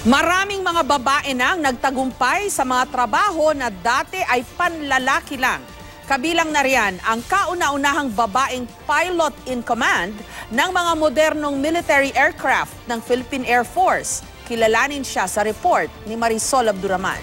Maraming mga babae nang nagtagumpay sa mga trabaho na dati ay panlalaki lang. Kabilang na riyan ang kauna-unahang babaeng pilot in command ng mga modernong military aircraft ng Philippine Air Force. Kilalanin siya sa report ni Marisol Abduraman.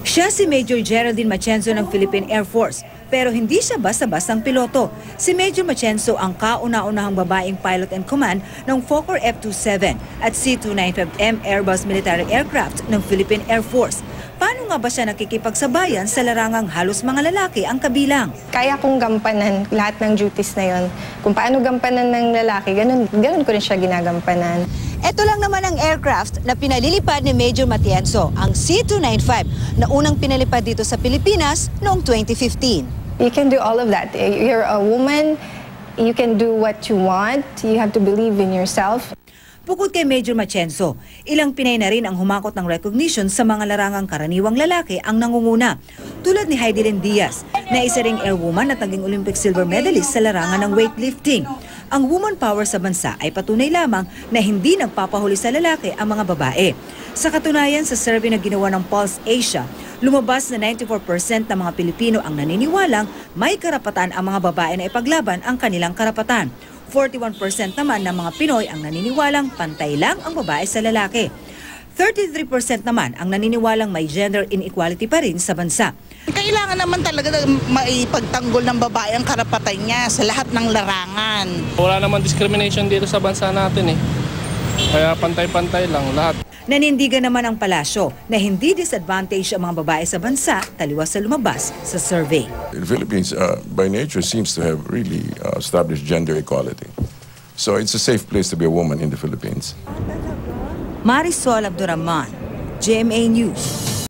Siya si Major Geraldine Machenzo ng Philippine Air Force, pero hindi siya basta-bastang piloto. Si Major Machenzo ang kauna-unahang babaeng pilot and command ng Fokker F-27 at C-295M Airbus military aircraft ng Philippine Air Force. Paano nga ba siya nakikipagsabayan sa larangang halos mga lalaki ang kabilang? Kaya kong gampanan lahat ng duties na yon. Kung paano gampanan ng lalaki, ganun ko rin siya ginagampanan. Ito lang naman ang aircraft na pinalilipad ni Major Matienzo, ang C-295 na unang pinalipad dito sa Pilipinas noong 2015. You can do all of that. You're a woman, you can do what you want, you have to believe in yourself. Bukod kay Major Machenzo, ilang Pinay na rin ang humakot ng recognition sa mga larangang karaniwang lalaki ang nangunguna. Tulad ni Heidelin Diaz, na isa ring airwoman at naging Olympic silver medalist sa larangan ng weightlifting. Ang woman power sa bansa ay patunay lamang na hindi nagpapahuli sa lalaki ang mga babae. Sa katunayan, sa survey na ginawa ng Pulse Asia, lumabas na 94% ng mga Pilipino ang naniniwalang may karapatan ang mga babae na ipaglaban ang kanilang karapatan. 41% naman ng mga Pinoy ang naniniwalang pantay lang ang babae sa lalaki. 33% naman ang naniniwalang may gender inequality pa rin sa bansa. Kailangan naman talaga maipagtanggol ng babae ang karapatan niya sa lahat ng larangan. Wala naman discrimination dito sa bansa natin eh. Kaya pantay-pantay lang lahat. Nanindigan naman ang palasyo na hindi disadvantage ang mga babae sa bansa taliwas sa lumabas sa survey. The Philippines, by nature, seems to have really established gender equality. So it's a safe place to be a woman in the Philippines. Marisol Abduraman, GMA News.